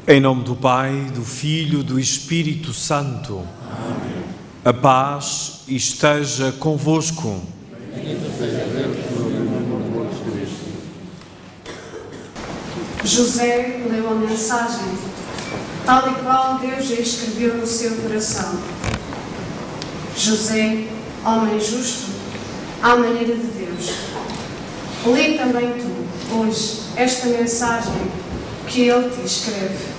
Em nome do Pai, do Filho, do Espírito Santo. Amém. A paz esteja convosco. Bendito seja Deus por amor de Cristo. José leu a mensagem, tal e qual Deus a escreveu no seu coração. José, homem justo, à maneira de Deus. Lê também tu, hoje, esta mensagem que ele te escreve.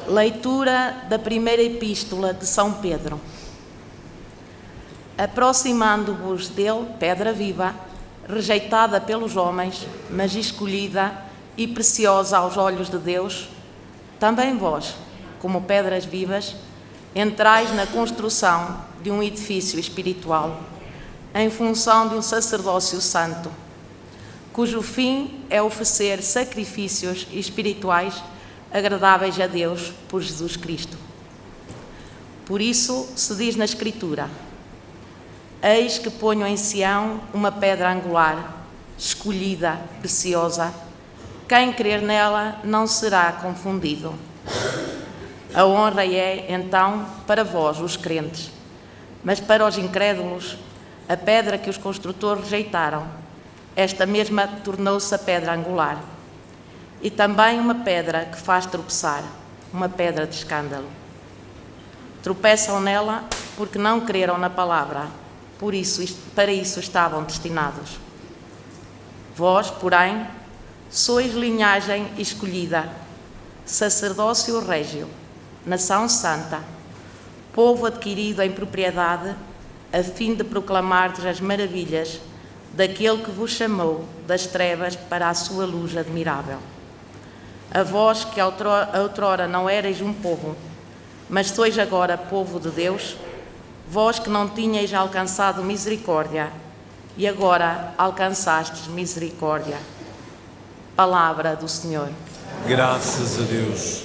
Leitura da primeira epístola de São Pedro. Aproximando-vos dele, pedra viva, rejeitada pelos homens, mas escolhida e preciosa aos olhos de Deus, também vós, como pedras vivas, entrais na construção de um edifício espiritual, em função de um sacerdócio santo, cujo fim é oferecer sacrifícios espirituais agradáveis a Deus por Jesus Cristo. Por isso se diz na Escritura: eis que ponho em Sião uma pedra angular, escolhida, preciosa, quem crer nela não será confundido. A honra é, então, para vós, os crentes, mas para os incrédulos, a pedra que os construtores rejeitaram, esta mesma tornou-se a pedra angular. E também uma pedra que faz tropeçar, uma pedra de escândalo. Tropeçam nela porque não creram na palavra, para isso estavam destinados. Vós, porém, sois linhagem escolhida, sacerdócio régio, nação santa, povo adquirido em propriedade, a fim de proclamardes as maravilhas daquele que vos chamou das trevas para a sua luz admirável. A vós que outrora não erais um povo, mas sois agora povo de Deus, vós que não tinhais alcançado misericórdia, e agora alcançastes misericórdia. Palavra do Senhor. Graças a Deus.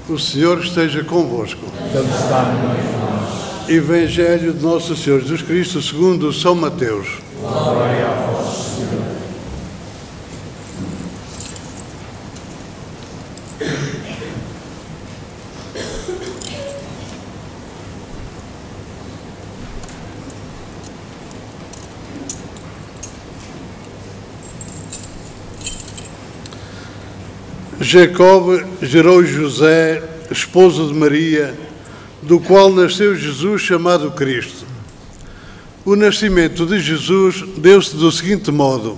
O Senhor esteja convosco. Evangelho de Nosso Senhor Jesus Cristo segundo São Mateus. Glória a vós, Senhor. Jacob gerou José, esposo de Maria, do qual nasceu Jesus, chamado Cristo. O nascimento de Jesus deu-se do seguinte modo: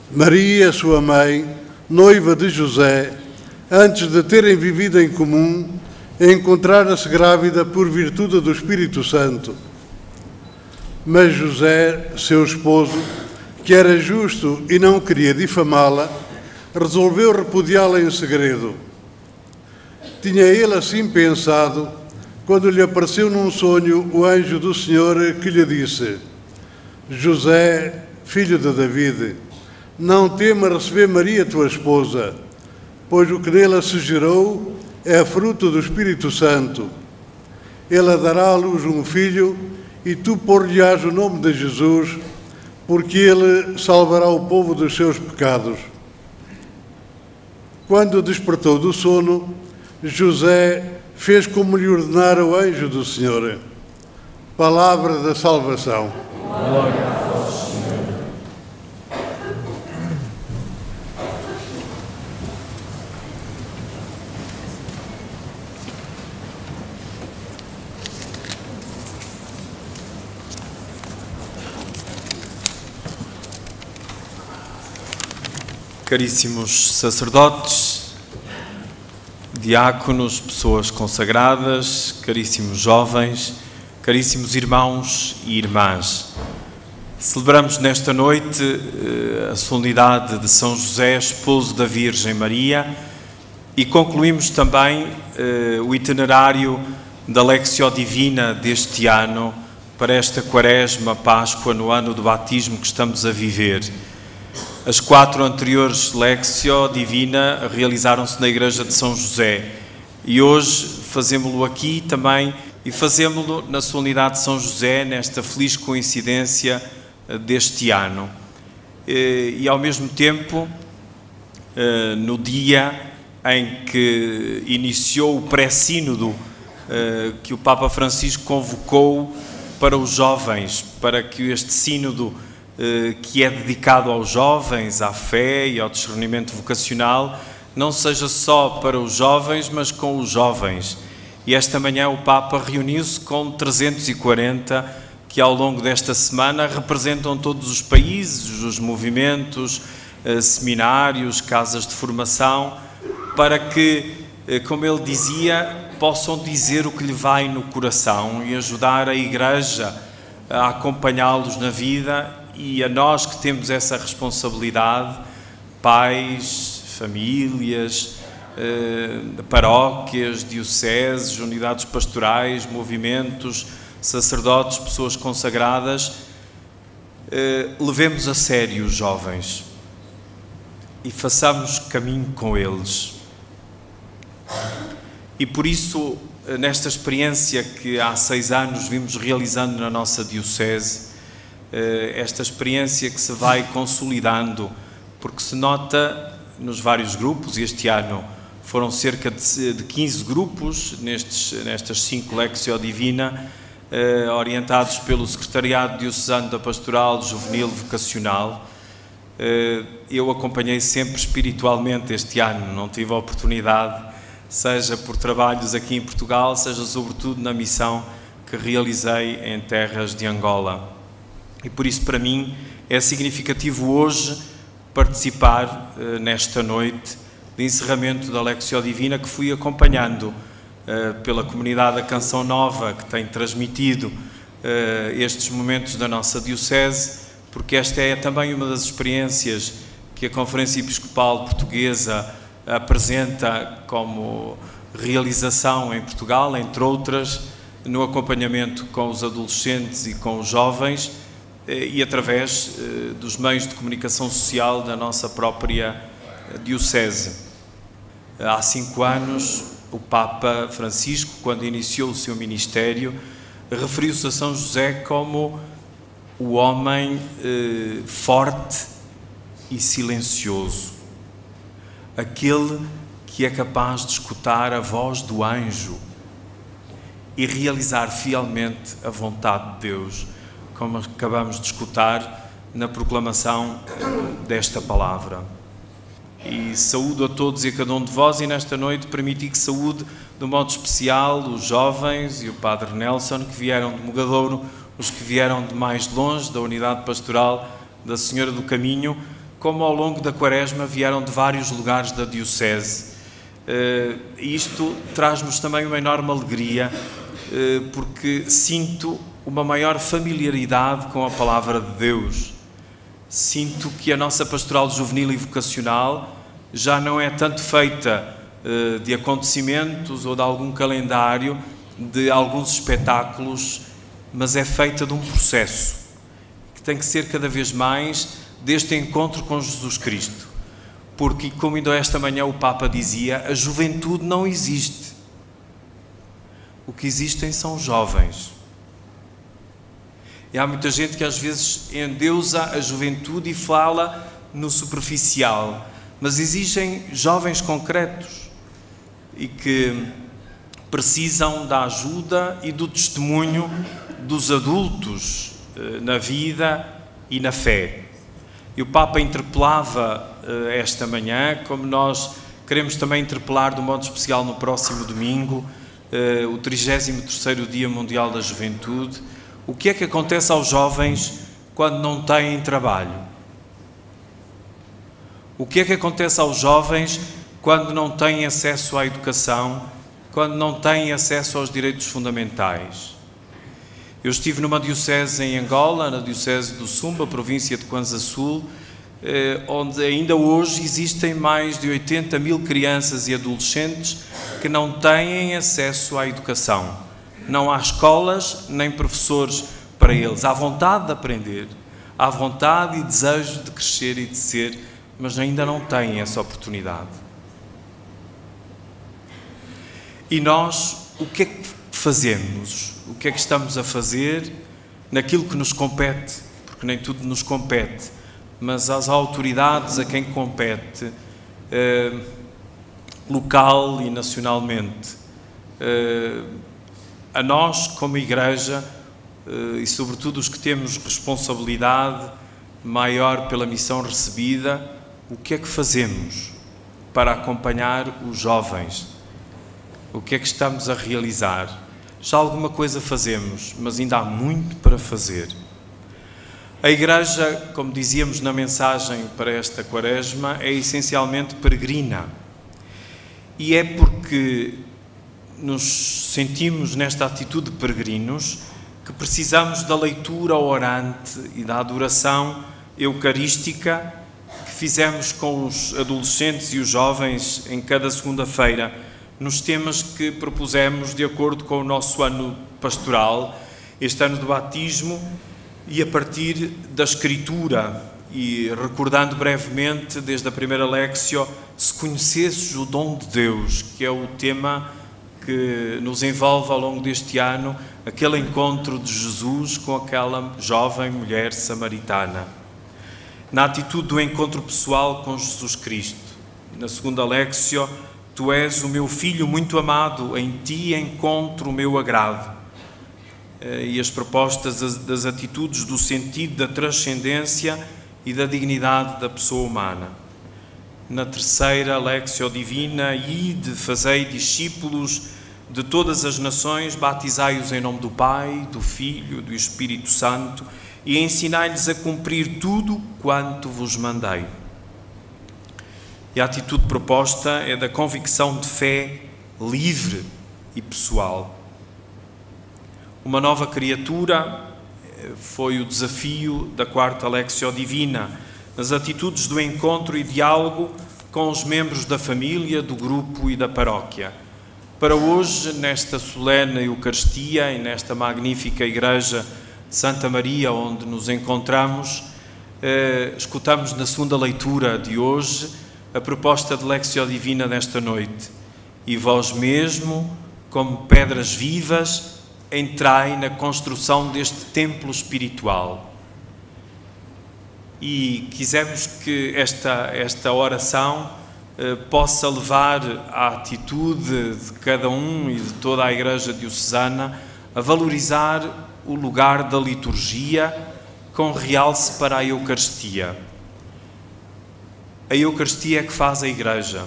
Maria, sua mãe, noiva de José, antes de terem vivido em comum, encontrara-se grávida por virtude do Espírito Santo. Mas José, seu esposo, que era justo e não queria difamá-la, resolveu repudiá-la em segredo. Tinha ele assim pensado, quando lhe apareceu num sonho o anjo do Senhor que lhe disse: José, filho de David, não tema receber Maria, tua esposa, pois o que nela se gerou é fruto do Espírito Santo. Ela dará à luz um filho e tu pôr-lhe-ás o nome de Jesus, porque ele salvará o povo dos seus pecados. Quando despertou do sono, José fez como lhe ordenara o anjo do Senhor. Palavra da salvação. Glória a vós, Senhor. Caríssimos sacerdotes, diáconos, pessoas consagradas, caríssimos jovens, caríssimos irmãos e irmãs, celebramos nesta noite a solenidade de São José, esposo da Virgem Maria, e concluímos também o itinerário da Lectio Divina deste ano, para esta Quaresma, Páscoa, no ano do batismo que estamos a viver. As 4 anteriores Lectio Divina realizaram-se na Igreja de São José e hoje fazemos-lo aqui também e fazemos-lo na solenidade de São José, nesta feliz coincidência deste ano. E ao mesmo tempo, no dia em que iniciou o pré-sínodo que o Papa Francisco convocou para os jovens, para que este sínodo que é dedicado aos jovens, à fé e ao discernimento vocacional, não seja só para os jovens, mas com os jovens. E esta manhã o Papa reuniu-se com 340 que ao longo desta semana representam todos os países, os movimentos, seminários, casas de formação, para que, como ele dizia, possam dizer o que lhe vai no coração e ajudar a Igreja a acompanhá-los na vida. E a nós que temos essa responsabilidade, pais, famílias, paróquias, dioceses, unidades pastorais, movimentos, sacerdotes, pessoas consagradas, levemos a sério os jovens e façamos caminho com eles. E por isso, nesta experiência que há 6 anos vimos realizando na nossa diocese, esta experiência que se vai consolidando, porque se nota nos vários grupos, e este ano foram cerca de 15 grupos nestas 5 Lectio Divina, orientados pelo Secretariado Diocesano da Pastoral Juvenil Vocacional. Eu acompanhei sempre espiritualmente este ano, não tive a oportunidade, seja por trabalhos aqui em Portugal, seja sobretudo na missão que realizei em terras de Angola. E por isso, para mim, é significativo hoje participar nesta noite de encerramento da Lectio Divina, que fui acompanhando pela comunidade da Canção Nova, que tem transmitido estes momentos da nossa diocese, porque esta é também uma das experiências que a Conferência Episcopal Portuguesa apresenta como realização em Portugal, entre outras, no acompanhamento com os adolescentes e com os jovens, e através dos meios de comunicação social da nossa própria diocese. Há 5 anos, o Papa Francisco, quando iniciou o seu ministério, referiu-se a São José como o homem forte e silencioso, aquele que é capaz de escutar a voz do anjo e realizar fielmente a vontade de Deus, como acabamos de escutar na proclamação desta palavra. E saúdo a todos e a cada um de vós, e nesta noite permiti que saúde de um modo especial os jovens e o Padre Nelson, que vieram de Mogadouro, os que vieram de mais longe, da unidade pastoral da Senhora do Caminho, como ao longo da Quaresma vieram de vários lugares da diocese. Isto traz-nos também uma enorme alegria, porque sinto uma maior familiaridade com a palavra de Deus. Sinto que a nossa pastoral juvenil e vocacional já não é tanto feita de acontecimentos ou de algum calendário, de alguns espetáculos, mas é feita de um processo que tem que ser cada vez mais deste encontro com Jesus Cristo. Porque, como ainda esta manhã o Papa dizia, a juventude não existe. O que existem são jovens. E há muita gente que às vezes endeusa a juventude e fala no superficial, mas exigem jovens concretos e que precisam da ajuda e do testemunho dos adultos na vida e na fé. E o Papa interpelava esta manhã, como nós queremos também interpelar de modo especial no próximo domingo, o 33º Dia Mundial da Juventude, o que é que acontece aos jovens quando não têm trabalho? O que é que acontece aos jovens quando não têm acesso à educação, quando não têm acesso aos direitos fundamentais? Eu estive numa diocese em Angola, na diocese do Sumba, província de Kwanza Sul, onde ainda hoje existem mais de 80 mil crianças e adolescentes que não têm acesso à educação. Não há escolas nem professores para eles. Há vontade de aprender, há vontade e desejo de crescer e de ser, mas ainda não têm essa oportunidade. E nós, o que é que fazemos? O que é que estamos a fazer naquilo que nos compete? Porque nem tudo nos compete, mas às autoridades a quem compete, local e nacionalmente. A nós, como Igreja, e sobretudo os que temos responsabilidade maior pela missão recebida, o que é que fazemos para acompanhar os jovens? O que é que estamos a realizar? Já alguma coisa fazemos, mas ainda há muito para fazer. A Igreja, como dizíamos na mensagem para esta Quaresma, é essencialmente peregrina. E é porque nos sentimos nesta atitude de peregrinos que precisamos da leitura orante e da adoração eucarística que fizemos com os adolescentes e os jovens em cada segunda-feira, nos temas que propusemos de acordo com o nosso ano pastoral, este ano do batismo, e a partir da Escritura, e recordando brevemente desde a primeira Léxio, se conhecesses o dom de Deus, que é o tema que nos envolve ao longo deste ano, aquele encontro de Jesus com aquela jovem mulher samaritana. Na atitude do encontro pessoal com Jesus Cristo. Na segunda Léxio, Tu és o meu Filho muito amado, em Ti encontro o meu agrado. E as propostas das atitudes do sentido da transcendência e da dignidade da pessoa humana. Na terceira Léxio Divina, ide, fazei discípulos de todas as nações, batizai-os em nome do Pai, do Filho e do Espírito Santo e ensinai-lhes a cumprir tudo quanto vos mandei. E a atitude proposta é da convicção de fé livre e pessoal. Uma nova criatura foi o desafio da quarta Léxio Divina, nas atitudes do encontro e diálogo com os membros da família, do grupo e da paróquia. Para hoje, nesta solene Eucaristia e nesta magnífica Igreja de Santa Maria, onde nos encontramos, escutamos na segunda leitura de hoje a proposta de Léxio Divina desta noite. E vós mesmo, como pedras vivas, entrai na construção deste templo espiritual. E quisemos que esta oração possa levar à atitude de cada um e de toda a Igreja diocesana a valorizar o lugar da liturgia com realce para a Eucaristia. A Eucaristia é que faz a Igreja.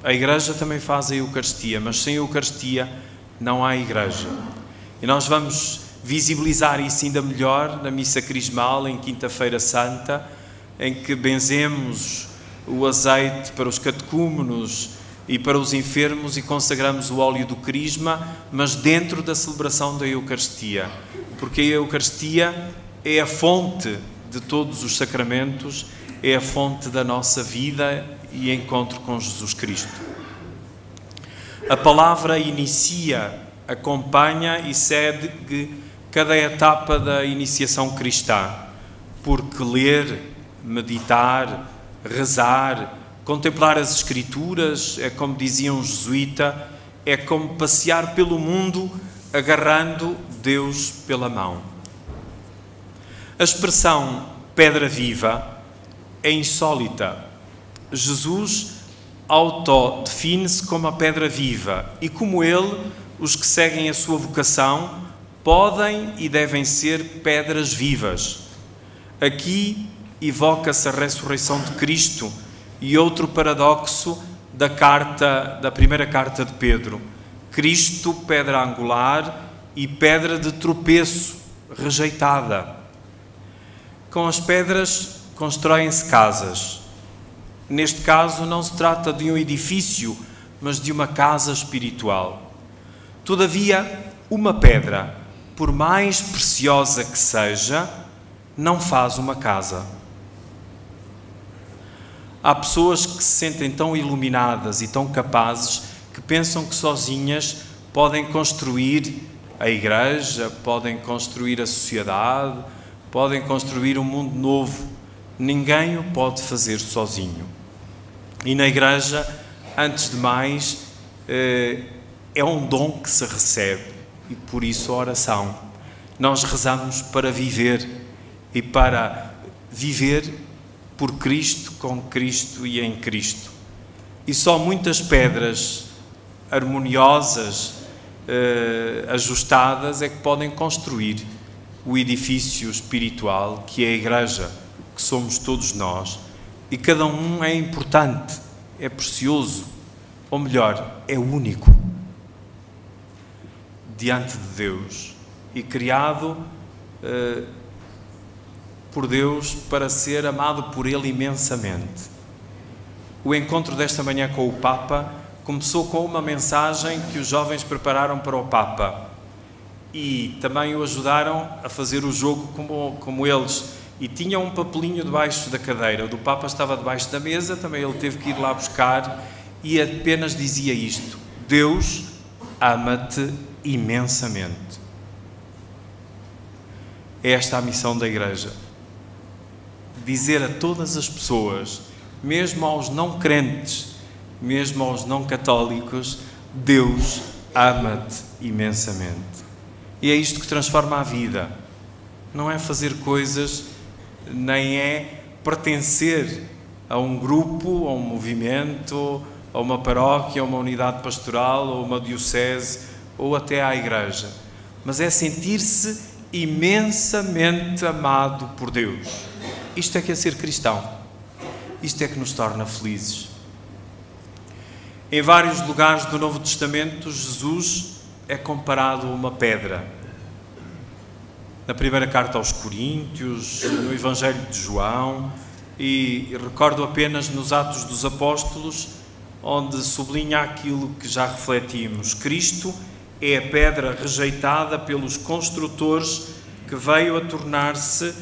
A Igreja também faz a Eucaristia, mas sem Eucaristia não há Igreja. E nós vamos visibilizar isso ainda melhor na Missa Crismal, em Quinta-feira Santa, em que benzemos o azeite para os catecúmenos e para os enfermos e consagramos o óleo do Crisma, mas dentro da celebração da Eucaristia. Porque a Eucaristia é a fonte de todos os sacramentos, é a fonte da nossa vida e encontro com Jesus Cristo. A palavra inicia, acompanha e segue cada etapa da iniciação cristã, porque ler, meditar, rezar, contemplar as Escrituras, é como dizia um jesuíta, é como passear pelo mundo agarrando Deus pela mão. A expressão pedra viva é insólita, Jesus autodefine-se como a pedra viva e, como ele, os que seguem a sua vocação podem e devem ser pedras vivas. Aqui evoca-se a ressurreição de Cristo e outro paradoxo da primeira carta de Pedro. Cristo, pedra angular e pedra de tropeço, rejeitada. Com as pedras constroem-se casas. Neste caso, não se trata de um edifício, mas de uma casa espiritual. Todavia, uma pedra, por mais preciosa que seja, não faz uma casa. Há pessoas que se sentem tão iluminadas e tão capazes que pensam que sozinhas podem construir a igreja, podem construir a sociedade, podem construir um mundo novo. Ninguém o pode fazer sozinho. E na igreja, antes de mais, é um dom que se recebe e por isso a oração. Nós rezamos para viver e para viver por Cristo, com Cristo e em Cristo. E só muitas pedras harmoniosas, ajustadas, é que podem construir o edifício espiritual que é a igreja, que somos todos nós. E cada um é importante, é precioso, ou melhor, é único diante de Deus e criado por Deus para ser amado por Ele imensamente. O encontro desta manhã com o Papa começou com uma mensagem que os jovens prepararam para o Papa e também o ajudaram a fazer o jogo como eles. E tinha um papelinho debaixo da cadeira. O do Papa estava debaixo da mesa, também ele teve que ir lá buscar e apenas dizia isto: Deus ama-te imensamente. É esta a missão da Igreja. Dizer a todas as pessoas, mesmo aos não crentes, mesmo aos não católicos, Deus ama-te imensamente. E é isto que transforma a vida. Não é fazer coisas, nem é pertencer a um grupo, a um movimento, a uma paróquia, a uma unidade pastoral, a uma diocese ou até à igreja. Mas é sentir-se imensamente amado por Deus. Isto é que é ser cristão. Isto é que nos torna felizes. Em vários lugares do Novo Testamento, Jesus é comparado a uma pedra. Na primeira carta aos Coríntios, no Evangelho de João, e recordo apenas nos Atos dos Apóstolos, onde sublinha aquilo que já refletimos. Cristo é a pedra rejeitada pelos construtores que veio a tornar-se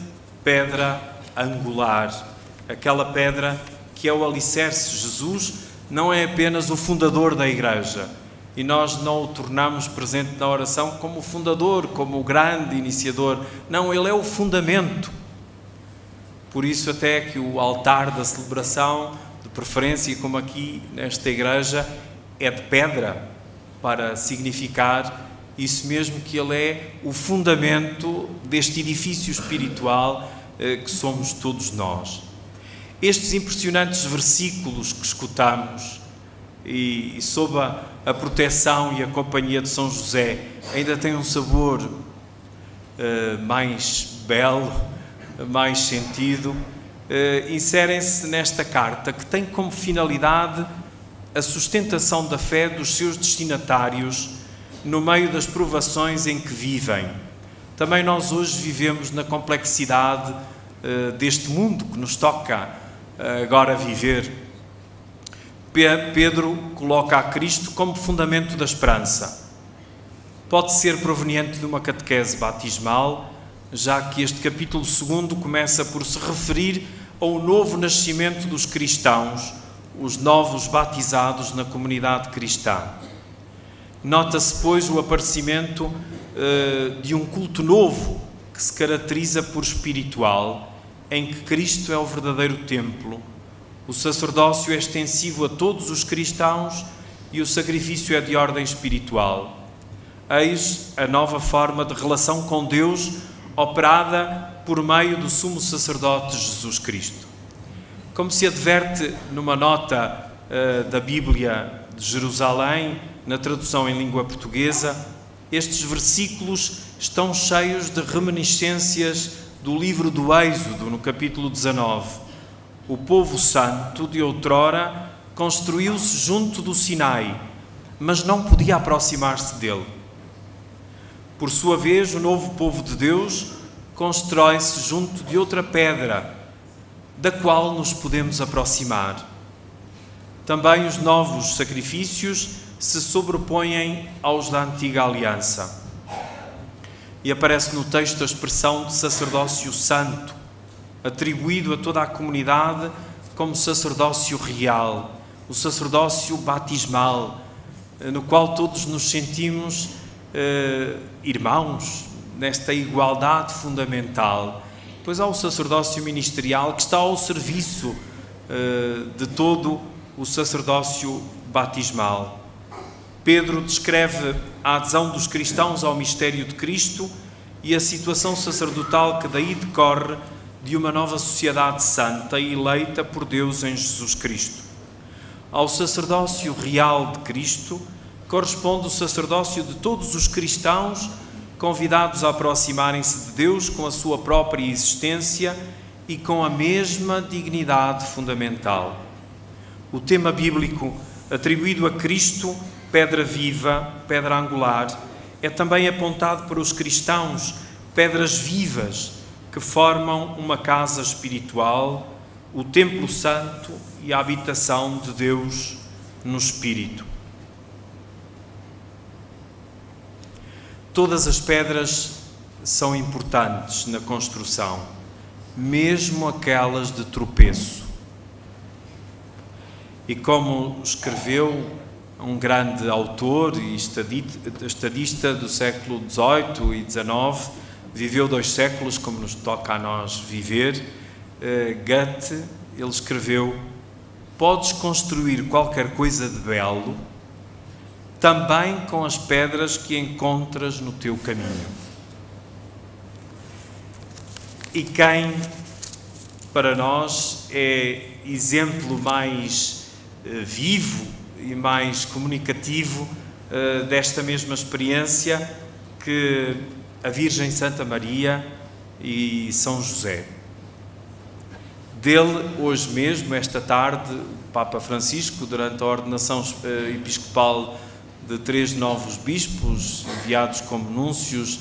pedra angular. Aquela pedra que é o alicerce. Jesus não é apenas o fundador da Igreja, e nós não o tornamos presente na oração como o fundador, como o grande iniciador. Não, ele é o fundamento. Por isso até que o altar da celebração, de preferência, como aqui nesta igreja, é de pedra, para significar isso mesmo, que ele é o fundamento deste edifício espiritual que somos todos nós. Estes impressionantes versículos que escutamos, e sob a proteção e a companhia de São José, ainda têm um sabor mais belo, mais sentido, inserem-se nesta carta, que tem como finalidade a sustentação da fé dos seus destinatários no meio das provações em que vivem. Também nós hoje vivemos na complexidade deste mundo que nos toca agora viver. Pedro coloca a Cristo como fundamento da esperança. Pode ser proveniente de uma catequese batismal, já que este capítulo 2 começa por se referir ao novo nascimento dos cristãos, os novos batizados na comunidade cristã. Nota-se, pois, o aparecimento de um culto novo que se caracteriza por espiritual, em que Cristo é o verdadeiro templo. O sacerdócio é extensivo a todos os cristãos e o sacrifício é de ordem espiritual. Eis a nova forma de relação com Deus operada por meio do sumo sacerdote Jesus Cristo. Como se adverte numa nota da Bíblia de Jerusalém, na tradução em língua portuguesa, estes versículos estão cheios de reminiscências do livro do Êxodo, no capítulo 19. O povo santo de outrora construiu-se junto do Sinai, mas não podia aproximar-se dele. Por sua vez, o novo povo de Deus constrói-se junto de outra pedra, da qual nos podemos aproximar. Também os novos sacrifícios se sobrepõem aos da antiga aliança. E aparece no texto a expressão de sacerdócio santo, atribuído a toda a comunidade como sacerdócio real, o sacerdócio batismal, no qual todos nos sentimos irmãos, nesta igualdade fundamental. Pois há o sacerdócio ministerial que está ao serviço de todo o sacerdócio batismal. Pedro descreve a adesão dos cristãos ao mistério de Cristo e a situação sacerdotal que daí decorre de uma nova sociedade santa e eleita por Deus em Jesus Cristo. Ao sacerdócio real de Cristo corresponde o sacerdócio de todos os cristãos convidados a aproximarem-se de Deus com a sua própria existência e com a mesma dignidade fundamental. O tema bíblico atribuído a Cristo, pedra viva, pedra angular, é também apontado para os cristãos, pedras vivas que formam uma casa espiritual, o templo santo e a habitação de Deus no Espírito. Todas as pedras são importantes na construção, mesmo aquelas de tropeço. E como escreveu um grande autor e estadista do século XVIII e XIX, viveu 2 séculos, como nos toca a nós viver, Goethe, ele escreveu: podes construir qualquer coisa de belo, também com as pedras que encontras no teu caminho. E quem, para nós, é exemplo mais vivo e mais comunicativo desta mesma experiência que a Virgem Santa Maria e São José. Dele, hoje mesmo, esta tarde, o Papa Francisco, durante a ordenação episcopal de 3 novos bispos, enviados como núncios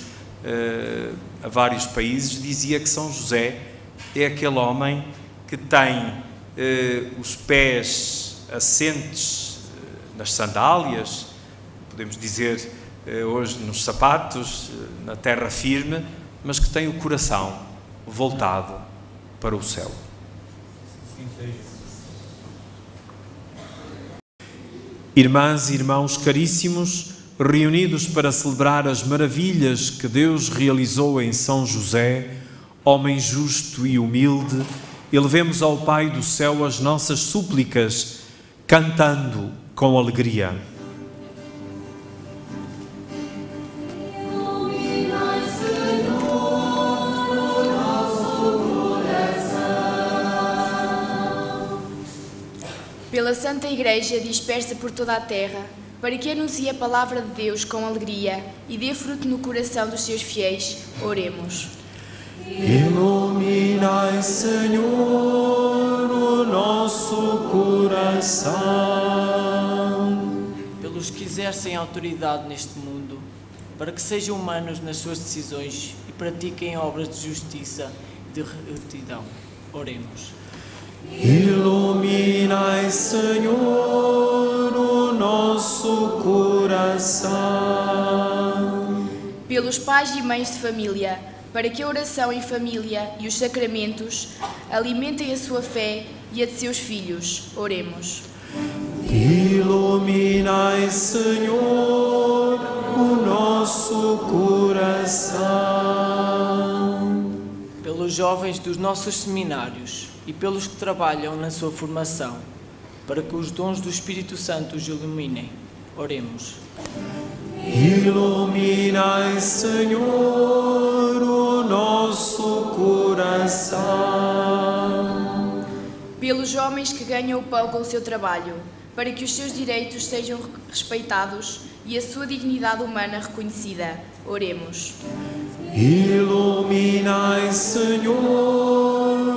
a vários países, dizia que São José é aquele homem que tem os pés assentes nas sandálias, podemos dizer hoje nos sapatos, na terra firme, mas que tem o coração voltado para o céu. Irmãs e irmãos caríssimos, reunidos para celebrar as maravilhas que Deus realizou em São José, homem justo e humilde, elevemos ao Pai do céu as nossas súplicas, cantando com alegria. Pela Santa Igreja dispersa por toda a terra, para que anuncie a palavra de Deus com alegria e dê fruto no coração dos seus fiéis, oremos. Iluminai, Senhor, o nosso coração. Pelos que exercem autoridade neste mundo, para que sejam humanos nas suas decisões e pratiquem obras de justiça e de retidão, oremos. Iluminai, Senhor, o nosso coração. Pelos pais e mães de família, para que a oração em família e os sacramentos alimentem a sua fé e a de seus filhos, oremos. Iluminai, Senhor, o nosso coração. Pelos jovens dos nossos seminários e pelos que trabalham na sua formação, para que os dons do Espírito Santo os iluminem, oremos. Iluminai, Senhor, o nosso coração. pelos homens que ganham o pão com o seu trabalho, para que os seus direitos sejam respeitados e a sua dignidade humana reconhecida. Oremos. Iluminai, Senhor,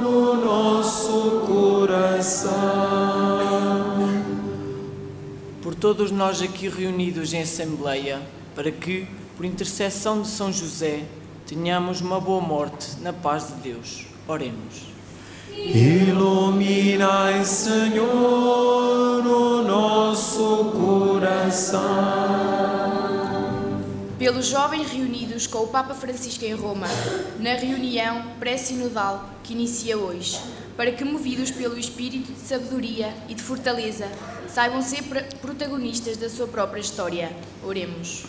o nosso coração. Por todos nós aqui reunidos em Assembleia, para que, por intercessão de São José, tenhamos uma boa morte na paz de Deus. Oremos. Iluminai, Senhor, o nosso coração. Pelos jovens reunidos com o Papa Francisco em Roma, na reunião pré-sinodal que inicia hoje, para que, movidos pelo espírito de sabedoria e de fortaleza, saibam ser protagonistas da sua própria história. Oremos.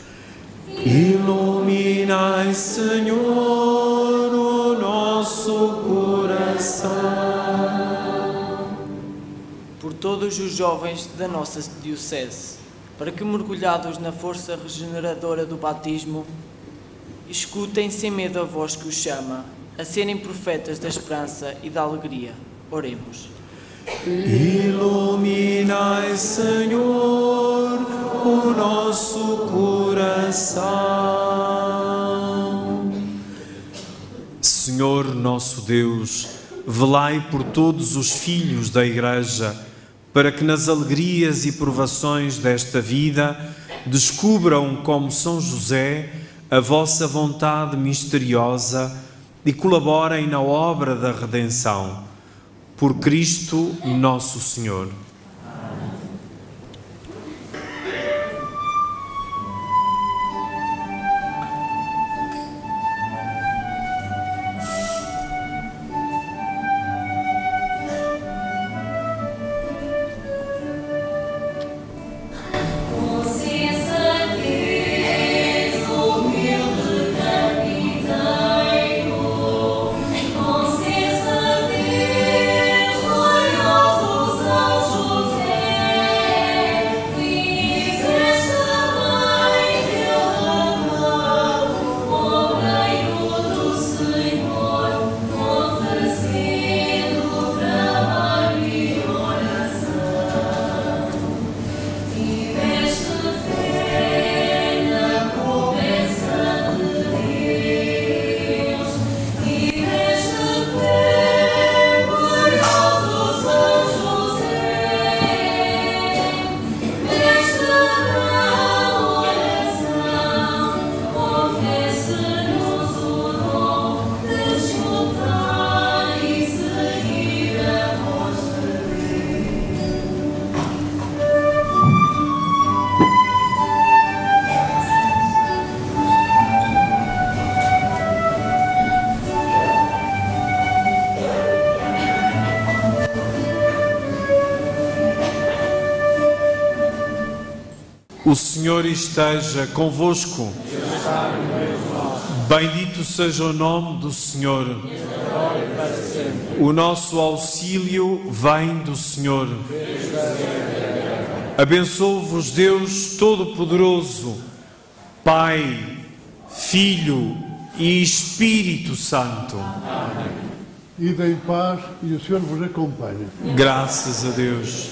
Iluminai, Senhor, o nosso coração. Por todos os jovens da nossa diocese, para que, mergulhados na força regeneradora do batismo, escutem sem medo a voz que os chama, a serem profetas da esperança e da alegria. Oremos. Iluminai, Senhor, o nosso coração. Senhor nosso Deus, velai por todos os filhos da Igreja, para que nas alegrias e provações desta vida descubram, como São José, a vossa vontade misteriosa e colaborem na obra da redenção. Por Cristo nosso Senhor. O Senhor esteja convosco. Bendito seja o nome do Senhor. O nosso auxílio vem do Senhor. Abençoe-vos Deus Todo-Poderoso, Pai, Filho e Espírito Santo. Ide em paz e o Senhor vos acompanhe. Graças a Deus.